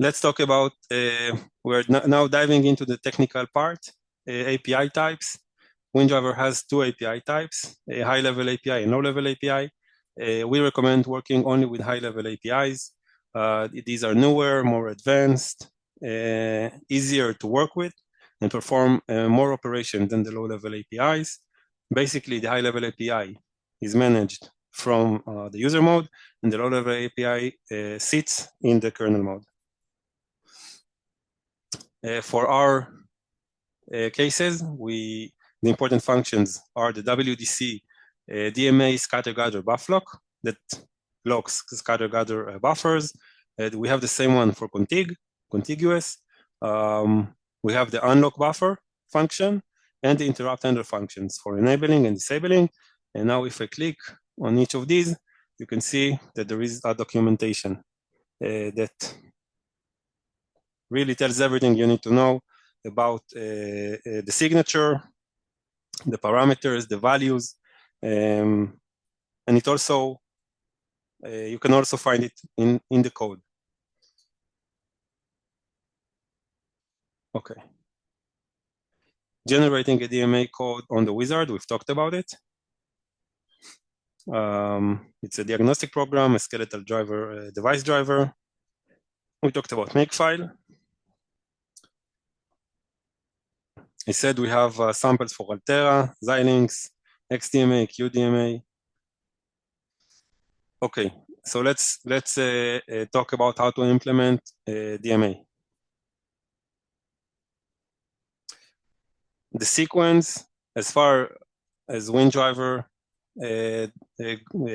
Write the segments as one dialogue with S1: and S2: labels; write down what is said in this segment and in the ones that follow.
S1: let's talk about, we're now diving into the technical part, API types. WinDriver has two API types, a high-level API and low-level API. We recommend working only with high-level APIs. These are newer, more advanced, easier to work with, and perform more operations than the low-level APIs. Basically, the high-level API is managed from the user mode, and the low-level API sits in the kernel mode. For our cases, the important functions are the WDC DMA scatter-gather buff lock that locks scatter-gather buffers. We have the same one for contiguous. We have the unlock buffer function and the interrupt handler functions for enabling and disabling. And now if I click on each of these, you can see that there is a documentation that really tells everything you need to know about the signature, the parameters, the values, and it also, you can also find it in the code. Okay. Generating a DMA code on the wizard, we've talked about it. It's a diagnostic program, a skeletal driver, device driver. We talked about makefile. I said we have samples for Altera, Xilinx, XDMA, QDMA. Okay, so let's talk about how to implement DMA. The sequence, as far as WinDriver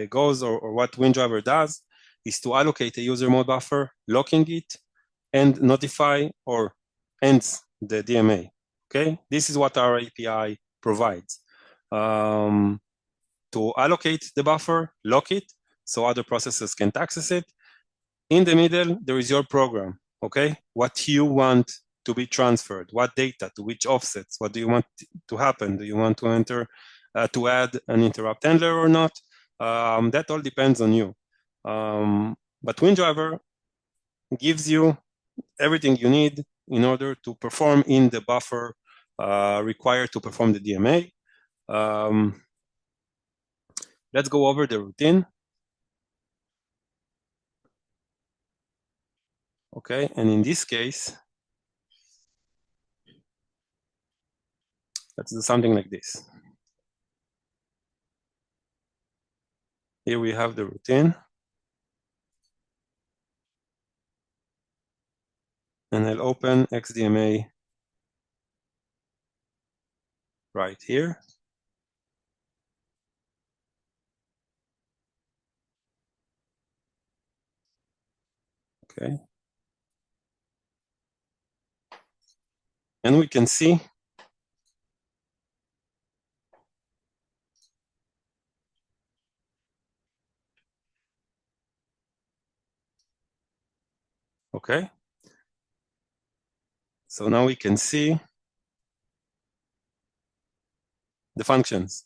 S1: goes, or what WinDriver does, is to allocate a user mode buffer, locking it, and notify or ends the DMA. Okay, this is what our API provides. To allocate the buffer, lock it, so other processes can't access it. In the middle, there is your program, okay? What you want to be transferred, what data, to which offsets, what do you want to happen? Do you want to enter, to add an interrupt handler or not? That all depends on you. But WinDriver gives you everything you need in order to perform in the buffer required to perform the DMA. Let's go over the routine. Okay, and in this case, let's do something like this. Here we have the routine. And I'll open XDMA right here. Okay. And we can see okay. So now we can see the functions.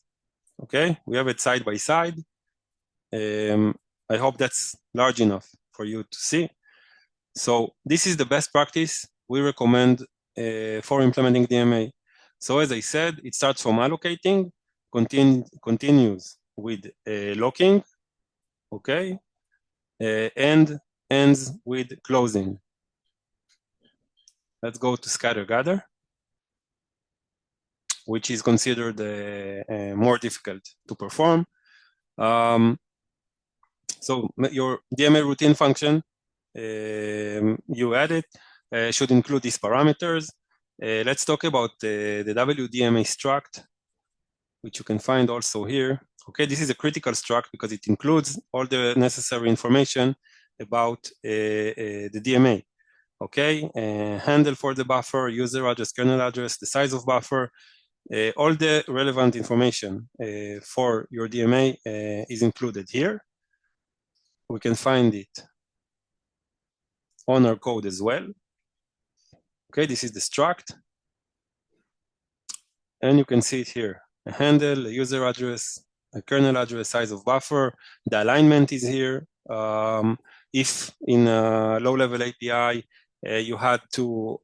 S1: Okay, we have it side by side. I hope that's large enough for you to see. So this is the best practice we recommend for implementing DMA. So as I said, it starts from allocating, continues with locking, okay, and ends with closing. Let's go to scatter gather, which is considered more difficult to perform. So your DMA routine function, you add it, should include these parameters. Let's talk about the WDMA struct, which you can find also here. Okay, this is a critical struct because it includes all the necessary information about the DMA. Okay, handle for the buffer, user address, kernel address, the size of buffer, all the relevant information for your DMA is included here. We can find it on our code as well. Okay, this is the struct. And you can see it here. A handle, a user address, a kernel address, size of buffer. The alignment is here. If in a low-level API, you had to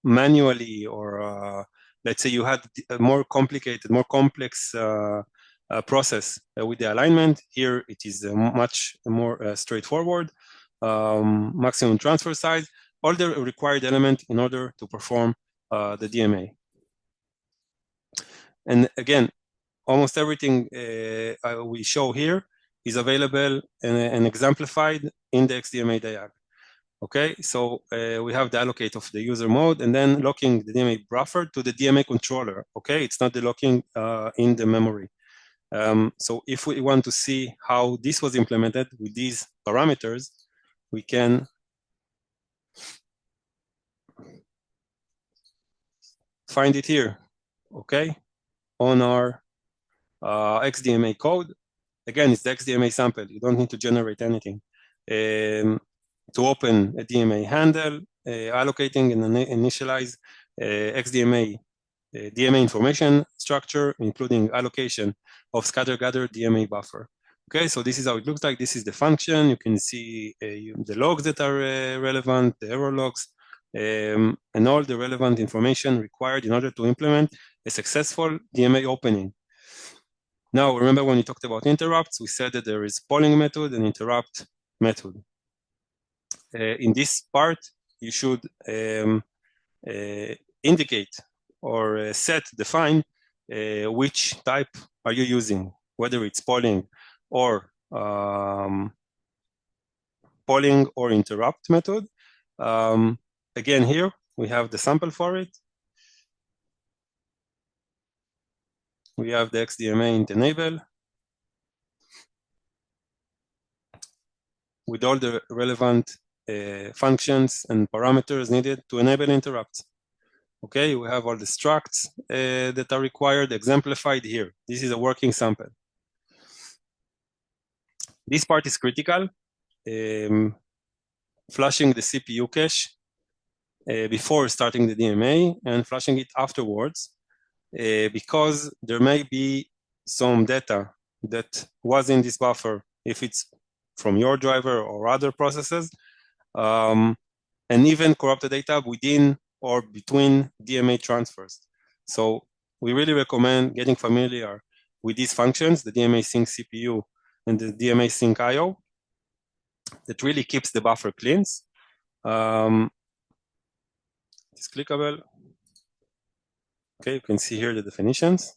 S1: manually, or let's say you had a more complicated, more complex process with the alignment. Here it is much more straightforward. Maximum transfer size, all the required element in order to perform the DMA. And again, almost everything we show here is available and exemplified in the XDMA diag. Okay, so we have the allocate of the user mode and then locking the DMA buffer to the DMA controller. Okay, it's not the locking in the memory. So if we want to see how this was implemented with these parameters, we can find it here, okay, on our XDMA code. Again, it's the XDMA sample. You don't need to generate anything. To open a DMA handle, allocating and initialize XDMA DMA information structure, including allocation of scatter-gather DMA buffer. Okay, so this is how it looks like. This is the function. You can see the logs that are relevant, the error logs, and all the relevant information required in order to implement a successful DMA opening. Now, remember when we talked about interrupts, we said that there is polling method and interrupt method. In this part, you should indicate or define which type are you using, whether it's polling or interrupt method. Again, here we have the sample for it. We have the XDMA int enable with all the relevant functions and parameters needed to enable interrupts. Okay, we have all the structs that are required, exemplified here. This is a working sample. This part is critical. Flashing the CPU cache before starting the DMA and flashing it afterwards, because there may be some data that was in this buffer, if it's from your driver or other processes, and even corrupted data within or between DMA transfers. So we really recommend getting familiar with these functions, the DMA sync CPU and the DMA sync IO, that really keeps the buffer clean. It's clickable. Okay, you can see here the definitions.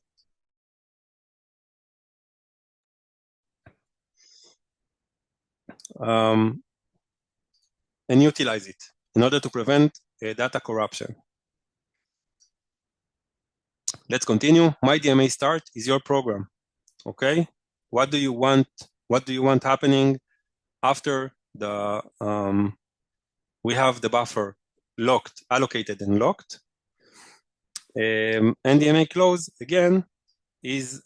S1: And utilize it in order to prevent data corruption. Let's continue. My DMA start is your program. Okay, what do you want? What do you want happening after the we have the buffer locked, allocated, and locked? NDMA close again is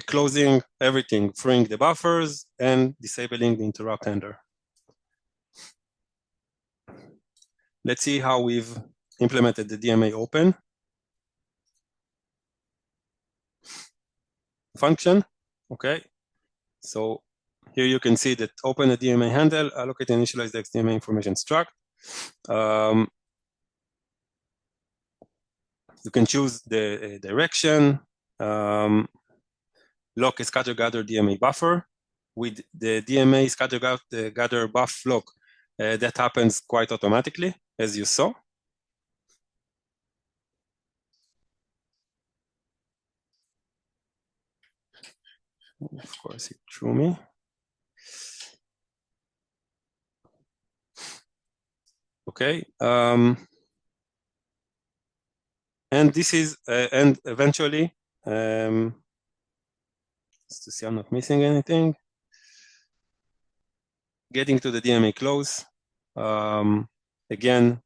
S1: closing everything, freeing the buffers and disabling the interrupt handler. Let's see how we've implemented the DMA open function. Okay, so here you can see that open a DMA handle, allocate and initialize the XDMA information struct. You can choose the direction, lock a scatter-gather DMA buffer. With the DMA scatter-gather buff lock, that happens quite automatically, as you saw. Of course, it threw me. Okay. And this is, and eventually, just to see I'm not missing anything. Getting to the DMA close. Again,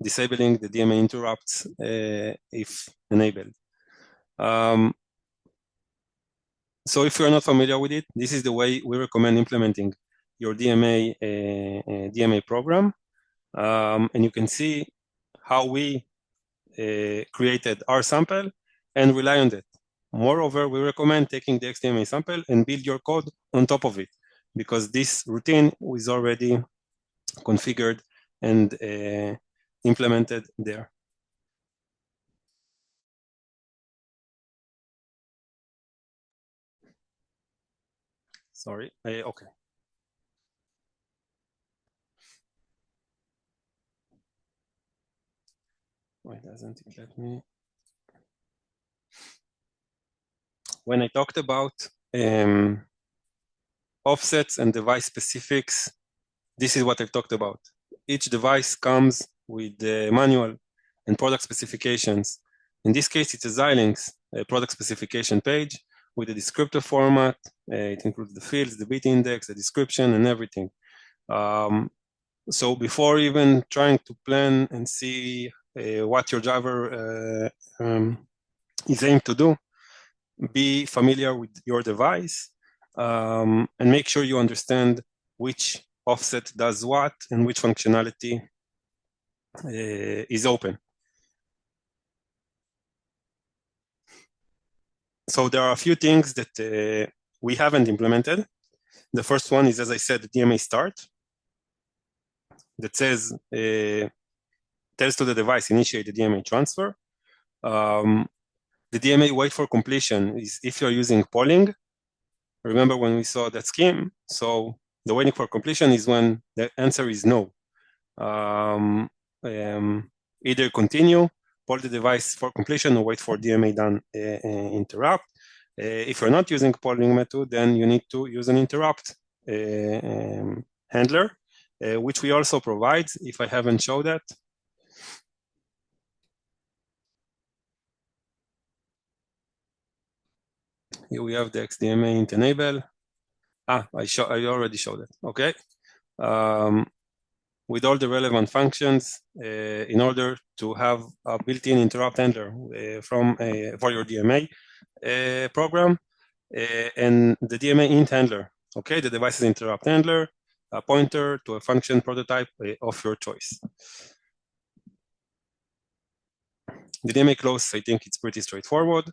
S1: disabling the DMA interrupts if enabled. So if you're not familiar with it, this is the way we recommend implementing your DMA program. And you can see how we created our sample and rely on it. Moreover, we recommend taking the XDMA sample and build your code on top of it. because this routine is already configured and implemented there. Sorry, okay. Why doesn't it let me? When I talked about offsets and device specifics, this is what I've talked about. Each device comes with the manual and product specifications. In this case, it's a Xilinx product specification page with a descriptive format. It includes the fields, the bit index, the description, and everything. So before even trying to plan and see what your driver is aimed to do, be familiar with your device and make sure you understand which offset does what and which functionality is open. So there are a few things that we haven't implemented. The first one is, as I said, the DMA start that says, tells to the device, initiate the DMA transfer. The DMA wait for completion is if you're using polling. Remember when we saw that scheme? So the waiting for completion is when the answer is no. Either continue, poll the device for completion, or wait for DMA done interrupt. If you're not using polling method, then you need to use an interrupt handler, which we also provide, if I haven't showed that. Here we have the XDMA int enable. I already showed it, okay. With all the relevant functions in order to have a built-in interrupt handler for your DMA program, and the DMA int handler, okay, the device's interrupt handler, a pointer to a function prototype of your choice. The DMA close, I think it's pretty straightforward.